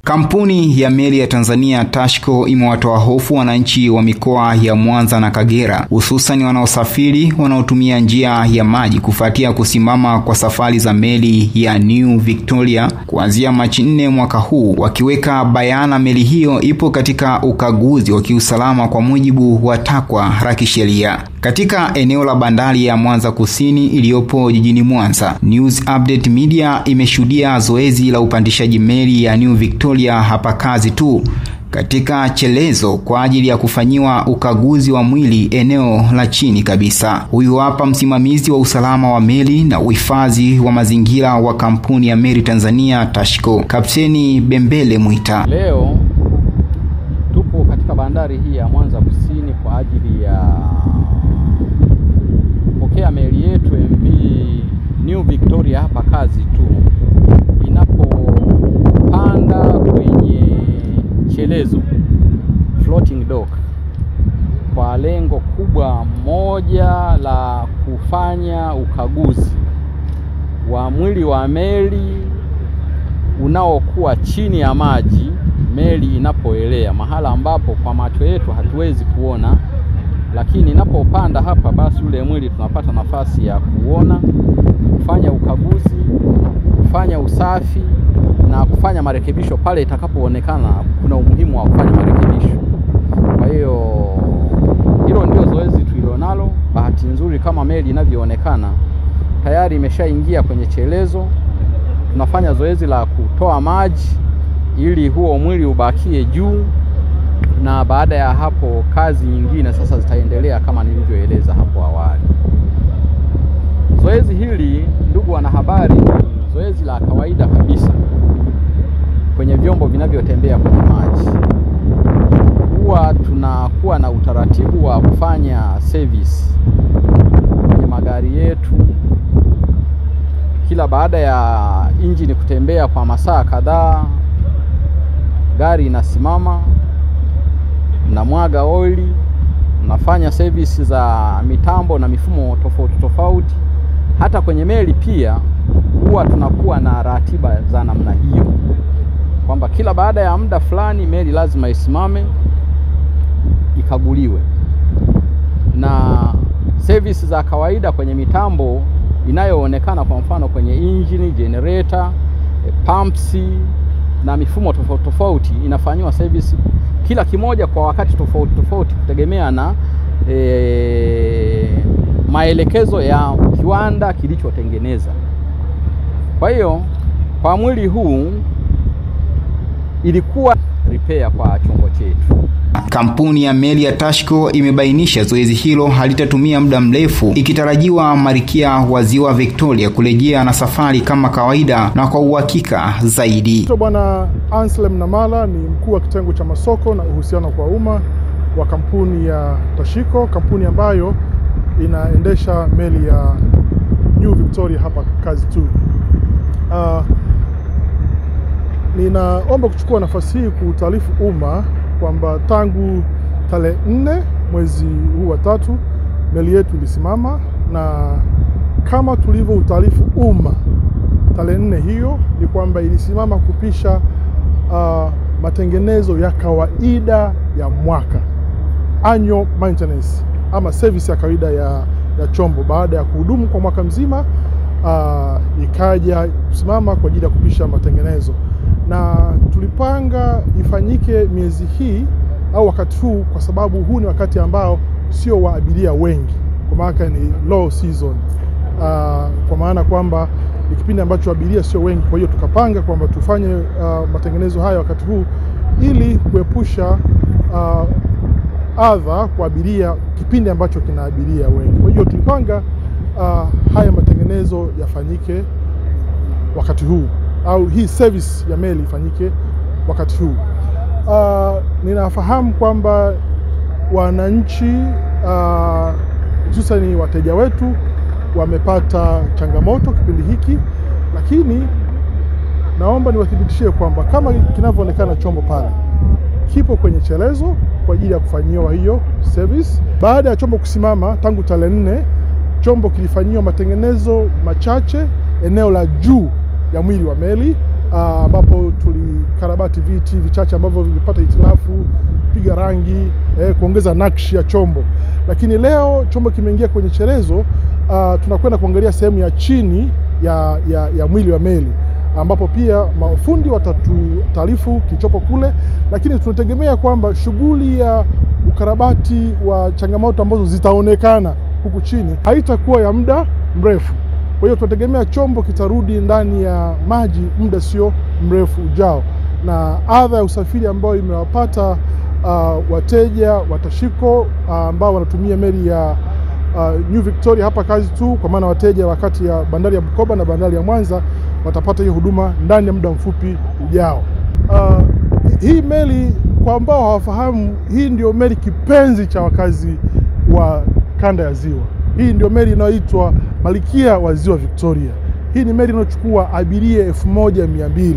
Kampuni ya meli ya Tanzania Tashco imewatoa hofu wananchi wa mikoa ya Mwanza na Kagera, hususan wanaosafiri wanaotumia njia ya maji kufuatia kusimama kwa safari za meli ya New Victoria kuanzia Machi 4 mwaka huu, wakiweka bayana meli hiyo ipo katika ukaguzi wa kiusalama kwa mujibu wa takwa la kisheria. Katika eneo la bandari ya Mwanza Kusini iliyopo jijini Mwanza, News Update Media imeshuhudia zoezi la upandishaji meli ya New Victoria hapa kazi tu katika chelezo kwa ajili ya kufanyiwa ukaguzi wa mwili eneo la chini kabisa. Huyu hapa msimamizi wa usalama wa meli na uhifadhi wa mazingira wa kampuni ya meli Tanzania Tashco, Kapteni Bembele Mwita. Leo tupo katika bandari hii ya Mwanza Kusini kwa ajili ya kupokea meli yetu MV New Victoria hapa kazi tu inapopanda kwenye chelezo floating dock kwa lengo kubwa moja la kufanya ukaguzi wa mwili wa meli unaokuwa chini ya maji meli inapoelea, mahala ambapo kwa macho yetu hatuwezi kuona, lakini inapopanda hapa basi ule mwili tunapata nafasi ya kuona, kufanya ukaguzi, kufanya usafi na kufanya marekebisho pale itakapoonekana kuna umuhimu wa kufanya marekebisho. Kwa hiyo hilo ndio zoezi tulilonalo. Bahati nzuri kama meli inavyoonekana tayari imeshaingia kwenye chelezo. Tunafanya zoezi la kutoa maji ili huo mwili ubakie juu, na baada ya hapo kazi nyingine sasa zitaendelea kama nilivyoeleza hapo awali. Zoezi hili, ndugu wanahabari, ni zoezi la kawaida kabisa kwenye vyombo vinavyotembea kwenye maji. Huwa tunakuwa na utaratibu wa kufanya service kwenye magari yetu kila baada ya injini kutembea kwa masaa kadhaa. Gari inasimama, mnamwaga oili, mnafanya service za mitambo na mifumo tofauti tofauti. Hata kwenye meli pia huwa tunakuwa na ratiba za namna hiyo, kwamba kila baada ya muda fulani meli lazima isimame ikaguliwe. Na service za kawaida kwenye mitambo inayoonekana, kwa mfano kwenye engine, generator, pumps na mifumo tofauti tofauti, inafanywa service kila kimoja kwa wakati tofauti tofauti kutegemea na maelekezo ya kiwanda kilichotengeneza. Kwa hiyo kwa mwili huu ilikuwa repair kwa chombo chetu. Kampuni ya meli ya Tashco imebainisha zoezi hilo halitatumia muda mrefu, ikitarajiwa Malkia wa Ziwa Victoria kurejea na safari kama kawaida na kwa uhakika zaidi. Bwana Anselm Namala ni mkuu wa kitengo cha masoko na uhusiano kwa umma wa kampuni ya Tashco, kampuni ambayo inaendesha meli ya New Victoria hapa kazi tu. Ninaomba kuchukua nafasi hii kuutaarifu umma kwamba tangu tarehe 4 mwezi huu wa 3 meli yetu ilisimama, na kama tulivyo utaarifu umma tarehe 4 hiyo ni kwamba ilisimama kupisha matengenezo ya kawaida ya mwaka, annual maintenance ama service ya kawaida ya chombo. Baada ya kuhudumu kwa mwaka mzima ikaja kusimama kwa ajili ya kupisha matengenezo, na tulipanga ifanyike miezi hii au wakati huu, kwa sababu huu ni wakati ambao sio wa abiria wengi, kwa maana ni low season, kwa maana kwamba ni kipindi ambacho abiria sio wengi. Kwa hiyo tukapanga kwamba tufanye matengenezo haya wakati huu ili kuepusha adha kwa abiria kipindi ambacho kina abiria wengi. Kwa hiyo tulipanga haya matengenezo yafanyike wakati huu, au hii service ya meli ifanyike wakati huu. Ninafahamu kwamba wananchi hususani wateja wetu wamepata changamoto kipindi hiki, lakini naomba niwathibitishie kwamba kama kinavyoonekana chombo pale kipo kwenye chelezo kwa ajili ya kufanyiwa hiyo service. Baada ya chombo kusimama tangu tarehe 4, chombo kilifanyiwa matengenezo machache eneo la juu ya mwili wa meli, ambapo tulikarabati viti vichache ambavyo vilipata hitilafu, piga rangi, kuongeza nakshi ya chombo. Lakini leo chombo kimeingia kwenye chelezo. Tunakwenda kuangalia sehemu ya chini ya mwili wa meli, ambapo pia mafundi watatutaarifu kichopo kule, lakini tunategemea kwamba shughuli ya ukarabati wa changamoto ambazo zitaonekana huku chini haitakuwa ya muda mrefu. Kwa hiyo tunategemea chombo kitarudi ndani ya maji muda sio mrefu ujao, na adha ya usafiri ambayo imewapata wateja wa Tashiko ambao wanatumia meli ya New Victoria hapa kazi tu, kwa maana wateja wakati ya bandari ya Bukoba na bandari ya Mwanza watapata hiyo huduma ndani ya muda mfupi ujao. Hii meli, kwa ambao hawafahamu, hii ndio meli kipenzi cha wakazi wa kanda ya Ziwa. Hii ndio meli inayoitwa Malkia wa Ziwa Victoria. Hii ni meli inayochukua abiria 1200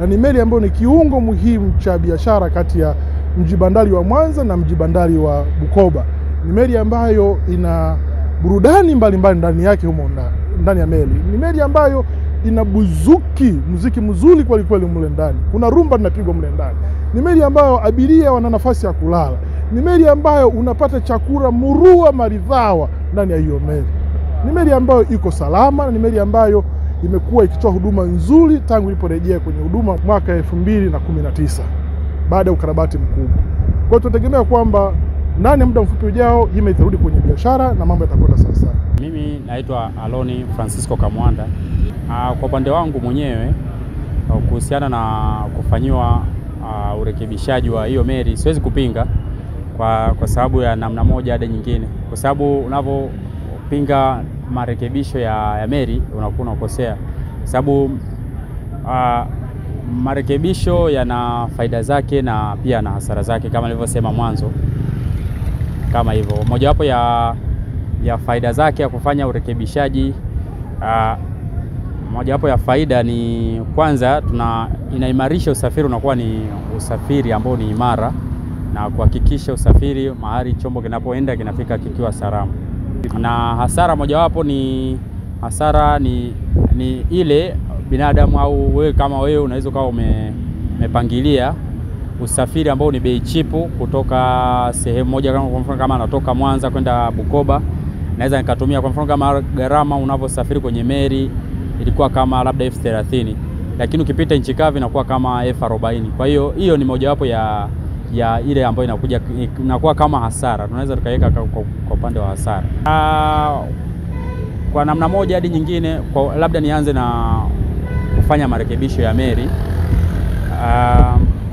na ni meli ambayo ni kiungo muhimu cha biashara kati ya mji bandari wa Mwanza na mji bandari wa Bukoba. Ni meli ambayo ina burudani mbalimbali ndani yake humo ndani ya meli. Ni meli ambayo ina muziki mzuri kweli kweli mle ndani. Kuna rumba linapigwa mle ndani. Ni meli ambayo abiria wana nafasi ya kulala. Ni meli ambayo unapata chakula murua maridhawa ndani ya hiyo meli. Ni meli ambayo iko salama, ni meli ambayo imekuwa ikitoa huduma nzuri tangu iliporejea kwenye huduma mwaka 2019 baada ya ukarabati mkubwa. Kwa hiyo tunategemea kwamba ndani ya muda mfupi ujao hii itarudi kwenye biashara na mambo yatakwenda sawa. Mimi naitwa Aloni Francisco Kamwanda. Kwa upande wangu mwenyewe kuhusiana na kufanyiwa urekebishaji wa hiyo meli siwezi kupinga kwa sababu ya namna moja hadi nyingine. Kwa sababu unapopinga marekebisho ya meli unakuwa unakosea. Kwa sababu marekebisho yana faida zake na pia na hasara zake kama nilivyosema mwanzo. Kama hivyo, mojawapo ya faida zake ya kufanya urekebishaji, mojawapo ya faida ni kwanza inaimarisha usafiri, unakuwa ni usafiri ambao ni imara na kuhakikisha usafiri mahali chombo kinapoenda kinafika kikiwa salama. Na hasara mojawapo ni ile binadamu au wewe kama wewe unaweza kuwa umepangilia usafiri ambao ni bei chipu kutoka sehemu moja, kama kwa mfano kama natoka Mwanza kwenda Bukoba, naweza nikatumia kwa mfano kama gharama unavyosafiri kwenye meli ilikuwa kama labda 30,000, lakini ukipita nchi kavu inakuwa kama 40,000. Kwa hiyo ni mojawapo ya ile ambayo inakuwa kama hasara. Tunaweza tukaweka kwa upande wa hasara. Kwa namna moja hadi nyingine, labda nianze na kufanya marekebisho ya meli.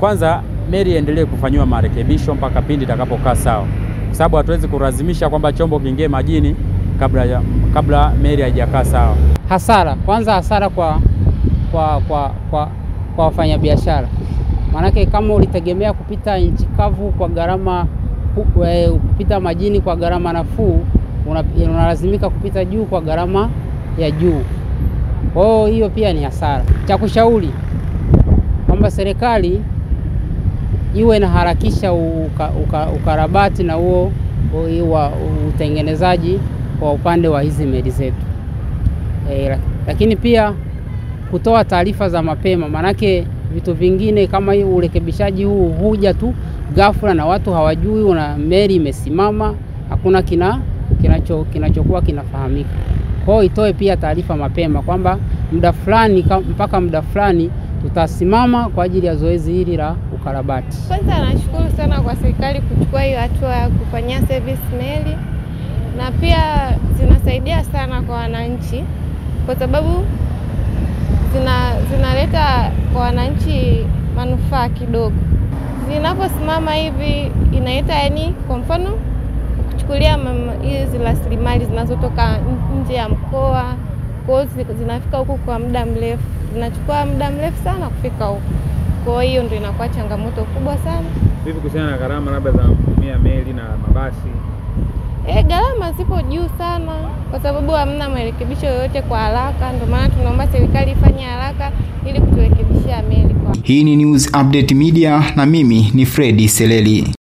Kwanza meli iendelee kufanywa marekebisho mpaka pindi itakapokaa sawa, kwa sababu hatuwezi kulazimisha kwamba chombo kiingie majini kabla meli haijakaa sawa. Hasara kwanza, hasara kwa wafanyabiashara. Maanake kama ulitegemea kupita nchi kavu kwa gharama, kupita majini kwa gharama nafuu, unalazimika kupita juu kwa gharama ya juu. Kwa hiyo pia ni hasara. Cha kushauri kwamba serikali iwe inaharakisha ukarabati na huo utengenezaji kwa upande wa hizi meli zetu. Lakini pia kutoa taarifa za mapema, manake vitu vingine kama hii urekebishaji huu huja tu ghafla na watu hawajui, una meli imesimama, hakuna kinachokuwa kinafahamika. Kwa hiyo itoe pia taarifa mapema kwamba muda fulani mpaka muda fulani tutasimama kwa ajili ya zoezi hili la ukarabati. Kwanza nashukuru sana kwa serikali kuchukua hiyo hatua ya kufanyia service meli, na pia zinasaidia sana kwa wananchi kwa sababu zinaleta kwa wananchi manufaa kidogo. Zinaposimama hivi inaleta, yani kwa mfano kuchukulia hizi rasilimali zinazotoka nje ya mkoa, kwa zinafika huku kwa muda mrefu. Zinachukua muda mrefu sana kufika huku. Kwa hiyo ndio inakuwa changamoto kubwa sana. Vipi kuhusiana na gharama labda za kutumia meli na mabasi? Gharama zipo juu sana kwa sababu hamna marekebisho yoyote kwa haraka. Ndio maana tunaomba serikali ifanye haraka ili kuturekebishia meli. Hii ni News Update Media na mimi ni Freddy Seleli.